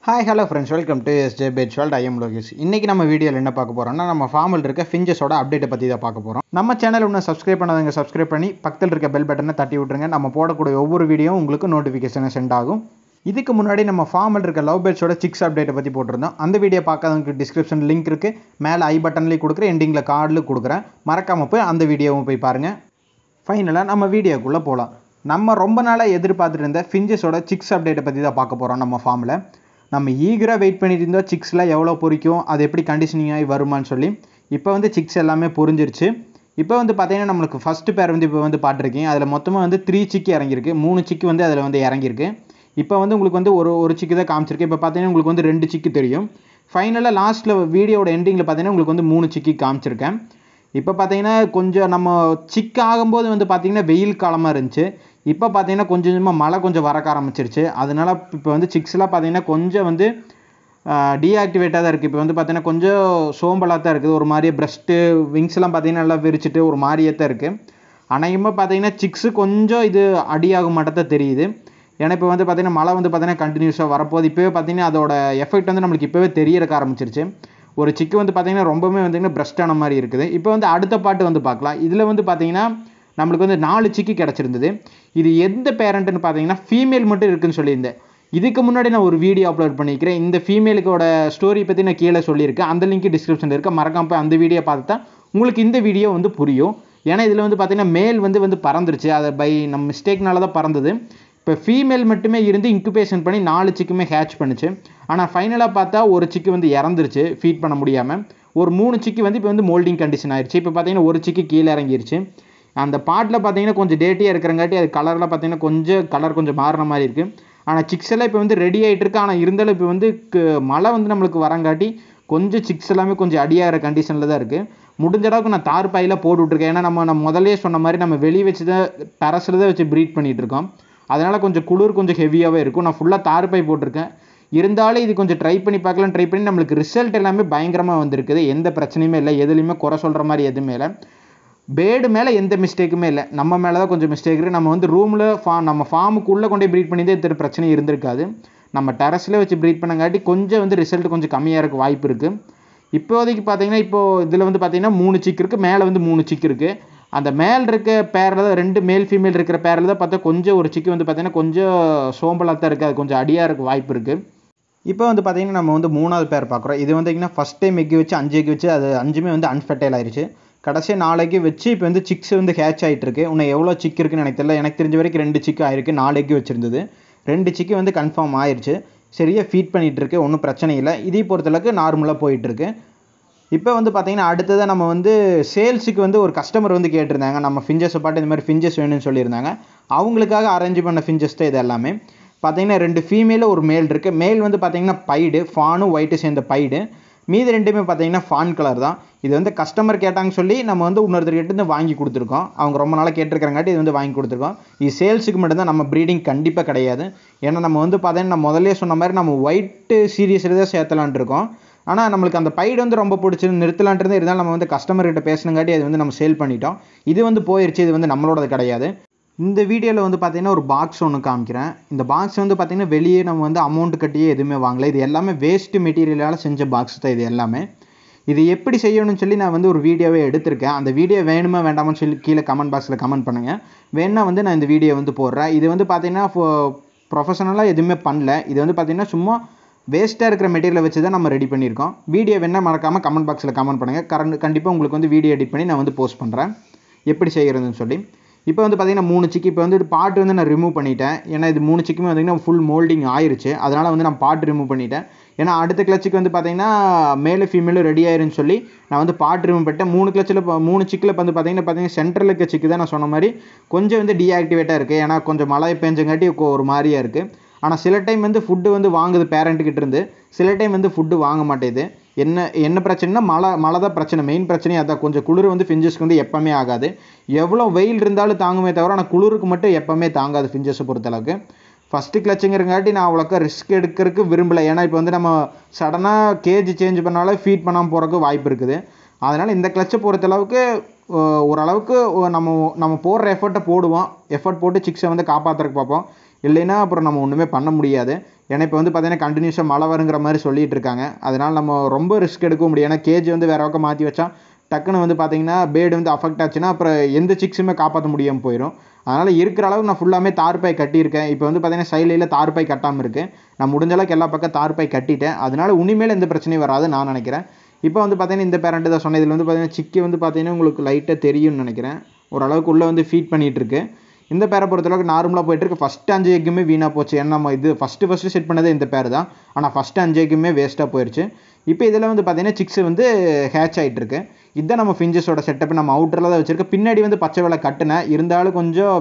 Hi, hello friends, welcome to SJ Bed World. I am Logesh. இன்னைக்கு நம்ம வீடியோல என்ன பார்க்க போறோம்னா நம்ம ஃபார்மில் இருக்க ஃபிஞ்சஸோட அப்டேட் பத்தி தான் பார்க்க போறோம். நம்ம சேனல் இன்னும் சப்ஸ்கிரைப் பண்ணாதவங்க சப்ஸ்கிரைப் பண்ணி பக்கத்துல இருக்க பெல் பட்டனை தட்டி விட்டுருங்க. நம்ம போடக்கூடிய ஒவ்வொரு வீடியோவும் உங்களுக்கு நோட்டிஃபிகேஷன் சென்ட் ஆகும். இதுக்கு முன்னாடி நம்ம ஃபார்மில் இருக்க லவ் பேர்ட்ஸோட சிக்ஸ் அப்டேட் பத்தி போட்டிருந்தோம். அந்த வீடியோ பார்க்காதவங்களுக்கு டிஸ்கிரிப்ஷன் லிங்க் இருக்கு. மேலே ஐ பட்டன்லயே கொடுக்குறேன், எண்டிங்ல கார்டுல கொடுக்குறேன். மறக்காம போய் அந்த வீடியோவும் போய் பாருங்க. ஃபைனலா நம்ம வீடியோக்குள்ள போலாம். நம்ம ரொம்ப நாளா எதிர்பார்த்துட்டு இருந்த ஃபிஞ்சஸோட சிக்ஸ் அப்டேட் பத்தி தான் பார்க்க போறோம் நம்ம ஃபார்ம்ல. நம்ம ஈகராக வெயிட் பண்ணிட்டு இருந்தோம் சிக்ஸ்லாம் எவ்வளோ பொரிக்கும், அது எப்படி கண்டிஷனிங் ஆகி வருமானு சொல்லி. இப்போ வந்து சிக்ஸ் எல்லாமே பொரிஞ்சிருச்சு. இப்போ வந்து பார்த்தீங்கன்னா நம்மளுக்கு ஃபஸ்ட்டு பேர் வந்து இப்போ வந்து பார்த்துருக்கீங்க. அதில் மொத்தமாக வந்து 3 சிக்கி இறங்கியிருக்கு, 3 சிக்கி வந்து அதில் வந்து இறங்கியிருக்கு. இப்போ வந்து உங்களுக்கு வந்து ஒரு சிக்கி தான் காமிச்சிருக்கு. இப்போ பார்த்தீங்கன்னா உங்களுக்கு வந்து 2 சிக்கி தெரியும். ஃபைனலாக லாஸ்ட்டில் வீடியோட எண்டிங்கில் பார்த்தீங்கன்னா உங்களுக்கு வந்து 3 சிக்கி காமிச்சிருக்கேன். இப்போ பார்த்தீங்கன்னா கொஞ்சம் நம்ம சிக் ஆகும்போது வந்து பார்த்தீங்கன்னா வெயில் காலமாக இருந்துச்சு. இப்போ பார்த்தீங்கன்னா கொஞ்சமாக மழை கொஞ்சம் வரக்க ஆரம்பிச்சிருச்சு. அதனால இப்போ வந்து சிக்ஸ்லாம் பார்த்தீங்கன்னா கொஞ்சம் வந்து டீஆக்டிவேட்டாக தான் இருக்குது. இப்போ வந்து பார்த்தீங்கன்னா கொஞ்சம் சோம்பலாக தான் இருக்குது. ஒரு மாதிரியே பிரஸ்ட்டு விங்ஸ்லாம் பார்த்தீங்கன்னா நல்லா விரிச்சிட்டு ஒரு மாதிரியே தான் இருக்குது. அநேகமாக பார்த்தீங்கன்னா சிக்ஸு கொஞ்சம் இது அடியாகும் மாட்டத்தான் தெரியுது. ஏன்னா இப்போ வந்து பார்த்தீங்கன்னா மழை வந்து பார்த்தீங்கன்னா கண்டினியூஸாக வரப்போகுது. இப்போவே பார்த்தீங்கன்னா அதோட எஃபெக்ட் வந்து நம்மளுக்கு இப்போவே தெரியறக்க ஆரம்பிச்சிருச்சு. ஒரு சிக்கு வந்து பார்த்தீங்கன்னா ரொம்பவுமே வந்து பிரஸ்டான மாதிரி இருக்குது. இப்போ வந்து அடுத்த பாட்டு வந்து பார்க்கலாம். இதில் வந்து பார்த்தீங்கன்னா நம்மளுக்கு வந்து 4 சிக்கி கிடச்சிருந்தது. இது எந்த பேரண்ட்டுன்னு பார்த்தீங்கன்னா ஃபீமேல் மட்டும் இருக்குதுன்னு சொல்லியிருந்தேன். இதுக்கு முன்னாடி நான் ஒரு வீடியோ அப்லோட் பண்ணிக்கிறேன். இந்த ஃபீமேலுக்கோட ஸ்டோரி பற்றி நான் கீழே சொல்லியிருக்கேன். அந்த லிங்க் டிஸ்கிரிப்ஷனில் இருக்க, மறக்காம போய் அந்த வீடியோ பார்த்தா உங்களுக்கு இந்த வீடியோ வந்து புரியும். ஏன்னா இதில் வந்து பார்த்தீங்கன்னா மேல் வந்து பறந்துருச்சு. அதை நம்ம மிஸ்டேக்னால தான் பறந்தது. இப்போ ஃபீமேல் மட்டுமே இருந்து இன்குபேஷன் பண்ணி 4 சிக்குமே ஹேட்ச் பண்ணுச்சு. ஆனால் ஃபைனலாக பார்த்தா ஒரு சிக்கு வந்து இறந்துருச்சு ஃபீட் பண்ண முடியாமல். ஒரு 3 சிக்கி வந்து இப்போ வந்து மோல்டிங் கண்டிஷன் ஆயிடுச்சு. இப்போ பார்த்தீங்கன்னா ஒரு சிக்கி கீழே இறங்கிருச்சு. அந்த பாட்டில் பார்த்தீங்கன்னா கொஞ்சம் டேட்டியாக இருக்கிறங்காட்டி அது கலரில் பார்த்தீங்கன்னா கொஞ்சம் கலர் கொஞ்சம் மாறின மாதிரி இருக்குது. ஆனால் சிக்ஸ் எல்லாம் இப்போ வந்து ரெடி ஆகிட்டு இருக்கு. ஆனால் இருந்தாலும் இப்போ வந்து மழை வந்து நம்மளுக்கு வரங்காட்டி கொஞ்சம் சிக்ஸ் எல்லாமே கொஞ்சம் அடியாகிற கண்டிஷனில் தான் இருக்குது. முடிஞ்ச அளவுக்கு நான் தார்பாயில் போட்டு விட்ருக்கேன். ஏன்னா நம்ம முதலே சொன்ன மாதிரி நம்ம வெளியே வச்சு தான் டெரஸில் தான் வச்சு ப்ரீட் பண்ணிகிட்டு இருக்கோம். அதனால் கொஞ்சம் குளிர் கொஞ்சம் ஹெவியாகவே இருக்கும். நான் ஃபுல்லாக தார்பாய் போட்டிருக்கேன். இருந்தாலும் இது கொஞ்சம் ட்ரை பண்ணி நம்மளுக்கு ரிசல்ட் எல்லாமே பயங்கரமாக வந்திருக்குது. எந்த பிரச்சனையுமே இல்லை, எதுலேயுமே குறை சொல்கிற மாதிரி எதுவுமே இல்லை. பேர்டு மேலே எந்த மிஸ்டேக்குமே இல்லை, நம்ம மேலே தான் கொஞ்சம் மிஸ்டேக் இருக்குது. நம்ம வந்து ரூமில் நம்ம ஃபார்முக்குள்ளே கொண்டு போய் ப்ரீட் பண்ணி தான் இத்தனை பிரச்சனை இருந்திருக்காது. நம்ம டெரஸில் வச்சு ப்ரீட் பண்ணங்காட்டி கொஞ்சம் வந்து ரிசல்ட் கொஞ்சம் கம்மியாக இருக்க வாய்ப்பு இருக்குது. இப்போதைக்கு பார்த்தீங்கன்னா இதில் வந்து பார்த்தீங்கன்னா 3 சிக்கு இருக்குது, மேலே வந்து 3 சிக்கு இருக்குது. அந்த மேல் இருக்க பேரில் தான் 2 மேல் ஃபீமேல் இருக்கிற பேரில் தான் பார்த்தா கொஞ்சம் ஒரு சிக்கு வந்து பார்த்தீங்கன்னா கொஞ்சம் சோம்பலாக தான் இருக்குது. அது கொஞ்சம் அடியாக இருக்க வாய்ப்பு இருக்குது. இப்போ வந்து பார்த்தீங்கன்னா நம்ம வந்து 3வது பேர் பார்க்குறோம். இது வந்து ஃபஸ்ட் டைம் எக் வச்சு 5 எக் வச்சு அது 5மே வந்து அன்ஃபர்டைல் ஆயிடுச்சு. கடைசியாக 4 எக் வச்சு இப்போ வந்து சிக்ஸ் வந்து ஹேட்ச் ஆகிட்டு இருக்கு. இன்னும் எவ்வளோ சிக்கு இருக்குன்னு எனக்கு தெரியல. எனக்கு தெரிஞ்ச வரைக்கும் 2 சிக்கு ஆயிருக்கு. 4 எக் வச்சுருந்தது, 2 சிக்கு வந்து கன்ஃபார்ம் ஆயிடுச்சு. சரியாக ஃபீட் பண்ணிகிட்டு இருக்கு, ஒன்றும் பிரச்சனை இல்லை. இதை பொறுத்தளவுக்கு நார்மலாக போயிட்டுருக்கு. இப்போ வந்து பார்த்தீங்கன்னா அடுத்ததாக நம்ம வந்து சேல்ஸுக்கு வந்து ஒரு கஸ்டமர் வந்து கேட்டிருந்தாங்க. நம்ம ஃபிஞ்சஸை பாட்டு இந்த மாதிரி ஃபிஞ்சஸ் வேணும்னு சொல்லியிருந்தாங்க. அவங்களுக்காக அரேஞ்ச் பண்ண ஃபிஞ்சஸ் தான் இது எல்லாமே. பார்த்தீங்கன்னா 2 ஃபீமேலில் ஒரு மேல் இருக்குது. மேல் வந்து பார்த்தீங்கன்னா பைடு, ஃபானும் ஒயிட்டு சேர்ந்த பைடு. மீது 2மே பார்த்தீங்கன்னா ஃபான் கலர் தான். இது வந்து கஸ்டமர் கேட்டாங்க சொல்லி நம்ம வந்து இன்னொருத்தர்கிட்ட இருந்து வாங்கி கொடுத்துருக்கோம். அவங்க ரொம்ப நாளாக கேட்டிருக்கிறங்காட்டி இது வந்து வாங்கி கொடுத்துருக்கோம். இது சேல்ஸுக்கு மட்டும்தான், நம்ம ப்ரீடிங் கண்டிப்பாக கிடையாது. ஏன்னா நம்ம வந்து பார்த்தீங்கன்னா நான் முதல்ல சொன்ன மாதிரி நம்ம ஒயிட்டு சீரியஸில் தான் சேர்த்தலான் இருக்கோம். ஆனால் நம்மளுக்கு அந்த பைடு வந்து ரொம்ப பிடிச்சி நிறுத்தலான்ட்டு இருந்தாலும் நம்ம வந்து கஸ்டமர்கிட்ட பேசினங்காட்டி அது வந்து நம்ம சேல் பண்ணிட்டோம். இது வந்து போயிடுச்சு, இது வந்து நம்மளோடது கிடையாது. இந்த வீடியோவில் வந்து பார்த்தீங்கன்னா ஒரு பாக்ஸ் ஒன்று காமிக்கிறேன். இந்த பாக்ஸ் வந்து பார்த்தீங்கன்னா வெளியே நம்ம வந்து அமௌண்ட் கட்டியே எதுவுமே வாங்கலை. இது எல்லாமே வேஸ்ட்டு மெட்டீரியலால் செஞ்ச பாக்ஸ் தான் இது எல்லாமே. இது எப்படி செய்யணும்னு சொல்லி நான் வந்து ஒரு வீடியோவே எடுத்திருக்கேன். அந்த வீடியோ வேணுமா வேண்டாமான்னு சொல்லி கீழே கமெண்ட் பாக்ஸில் கமெண்ட் பண்ணுங்கள். வேணா வந்து நான் இந்த வீடியோ வந்து போடுறேன். இது வந்து பார்த்தீங்கன்னா ப்ரொஃபஷனலாக எதுவுமே பண்ணல. இது வந்து பார்த்தீங்கன்னா சும்மா வேஸ்ட்டாக இருக்கிற மெட்டீரியலை வச்சு தான் நம்ம ரெடி பண்ணியிருக்கோம். வீடியோ வேணா மறக்காமல் கமெண்ட் பாக்ஸில் கமெண்ட் பண்ணுங்கள். கண்டிப்பாக உங்களுக்கு வந்து வீடியோ எடிட் பண்ணி நான் வந்து போஸ்ட் பண்ணுறேன் எப்படி செய்கிறதுன்னு சொல்லி. இப்போ வந்து பார்த்தீங்கன்னா 3 சிக்கி இப்போ வந்து பாட்டு வந்து நான் ரிமூவ் பண்ணிட்டேன். ஏன்னா இது 3 சிக்குமே பார்த்தீங்கன்னா ஃபுல் மோல்டிங் ஆயிடுச்சு. அதனால் வந்து நான் பாட்டு ரிமூவ் பண்ணிட்டேன். ஏன்னா அடுத்த கிளச்சுக்கு வந்து பார்த்தீங்கன்னா மேலே ஃபீமேலும் ரெடி ஆயிருன்னு சொல்லி நான் வந்து பாட்டு ரிமூவ் பண்ணிட்டேன். 3 சிக்கில் வந்து பார்த்தீங்கன்னா சென்ட்ரல் இருக்க சிக்கு தான் நான் சொன்ன மாதிரி கொஞ்சம் வந்து டீஆக்டிவேட்டாக இருக்குது. ஏன்னா கொஞ்சம் மழை பெஞ்சங்காட்டி ஒரு மாதிரியாக இருக்குது. ஆனால் சில டைம் வந்து ஃபுட்டு வந்து வாங்குது பேரண்ட்டுக்கிட்ட இருந்து, சில டைம் வந்து ஃபுட்டு வாங்க மாட்டேது. என்ன பிரச்சனைனா மழை தான் பிரச்சனை. மெயின் பிரச்சனையே அதான். கொஞ்சம் குளிர் வந்து ஃபிஞ்சஸ்க்கு வந்து எப்போவுமே ஆகாது. எவ்வளோ வெயில் இருந்தாலும் தாங்குமே தவிர ஆனால் குளிருக்கு மட்டும் எப்போவுமே தாங்காது ஃபிஞ்சஸை பொறுத்தளவுக்கு. ஃபஸ்ட்டு கிளச்சுங்கிறங்காட்டி நான் அவ்வளோக்கா ரிஸ்க் எடுக்கிறதுக்கு விரும்பலை. ஏன்னா இப்போ வந்து நம்ம சடனாக கேஜ் சேஞ்ச் பண்ணாலும் ஃபீட் பண்ணாமல் போகிறதுக்கு வாய்ப்பு இருக்குது. அதனால் இந்த கிளச்சை பொறுத்தளவுக்கு ஓரளவுக்கு நம்ம போடுற எஃபர்ட்டை போடுவோம். எஃபர்ட் போட்டு சிக்ஸை வந்து காப்பாற்றுறதுக்கு பார்ப்போம். இல்லைன்னா அப்புறம் நம்ம ஒன்றுமே பண்ண முடியாது. ஏன்னா இப்போ வந்து பார்த்தீங்கன்னா கண்டினியூஸாக மழை வருங்கிற மாதிரி சொல்லிட்டு இருக்காங்க. அதனால் நம்ம ரொம்ப ரிஸ்க் எடுக்க முடியும். ஏன்னா கேஜ் வந்து வேறு பக்கம் மாற்றி வச்சா டக்குன்னு வந்து பார்த்தீங்கன்னா பேர்டு வந்து அஃபெக்ட் ஆச்சுன்னா அப்புறம் எந்த சிக்ஸுமே காப்பாற்ற முடியாமல் போயிடும். அதனால் இருக்கிற அளவுக்கு நான் ஃபுல்லாமே தார்பாய் கட்டியிருக்கேன். இப்போ வந்து பார்த்தீங்கன்னா சைடில் தார்பாய் கட்டாமல் இருக்குது. நான் முடிஞ்ச அளவுக்கு எல்லா பக்கம் தார்பாய் கட்டிட்டேன். அதனால் உனிமேல் எந்த பிரச்சனையும் வராது நான் நினைக்கிறேன். இப்போ வந்து பார்த்தீங்கன்னா இந்த பேரண்ட்டு தான் சொன்னேன். இதில் வந்து பார்த்தீங்கன்னா சிக்கி வந்து பார்த்தீங்கன்னா உங்களுக்கு லைட்டாக தெரியும்னு நினைக்கிறேன். ஓரளவுக்கு உள்ளே வந்து ஃபீட் பண்ணிகிட்ருக்கு. இந்த பேரை பொறுத்தளவுக்கு நார்மலாக போயிட்டுருக்கு. ஃபஸ்ட்டு 5 எக்குமே வீணாக போச்சு. ஏன்னா நம்ம இது ஃபஸ்ட்டு செட் பண்ணதே இந்த பேர் தான். ஆனால் ஃபஸ்ட்டு 5 எக்குமே வேஸ்ட்டாக போயிடுச்சு. இப்போ இதில் வந்து பார்த்தீங்கன்னா சிக்ஸ் வந்து ஹேட்ச் ஆகிட்டுருக்கு. இதுதான் நம்ம ஃபிஞ்சஸோட செட்டப். நம்ம அவுட்டரில் தான் வச்சுருக்கோம். பின்னாடி வந்து பச்சை வேலை கட்டினேன். இருந்தாலும் கொஞ்சம்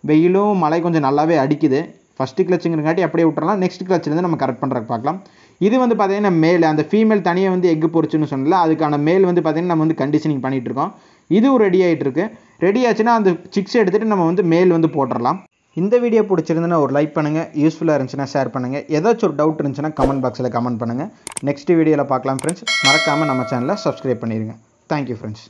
வெயிலும் மழை கொஞ்சம் நல்லாவே அடிக்குது. ஃபஸ்ட்டு கிளச்சுங்கிறங்காட்டி அப்படியே விட்டுறலாம். நெக்ஸ்ட் கிளச்சிலேருந்து நம்ம கரெக்ட் பண்ணுறதுக்கு பார்க்கலாம். இது வந்து பார்த்தீங்கன்னா மேல் அந்த ஃபீமேல் தனியாக வந்து எக்கு பொறிச்சுன்னு சொன்னல, அதுக்கான மேல் வந்து பார்த்தீங்கன்னா நம்ம வந்து கண்டிஷனிங் பண்ணிகிட்ருக்கோம். இதுவும் ரெடி ஆகிட்டுருக்கு. ரெடி ஆச்சுன்னா அந்த சிக்ஸ் எடுத்துகிட்டு நம்ம வந்து மேல் வந்து போட்டுடலாம். இந்த வீடியோ பிடிச்சிருந்துன்னா ஒரு லைக் பண்ணுங்கள். யூஸ்ஃபுல்லாக இருந்துச்சுன்னா ஷேர் பண்ணுங்கள். ஏதாச்சும் ஒரு டவுட் இருந்துச்சுன்னா கமெண்ட் பாக்ஸில் கமெண்ட் பண்ணுங்கள். நெக்ஸ்ட் வீடியோவில் பார்க்கலாம் ஃப்ரெண்ட்ஸ். மறக்காமல் நம்ம சேனலை சப்ஸ்கிரைப் பண்ணிடுங்க. Thank you friends.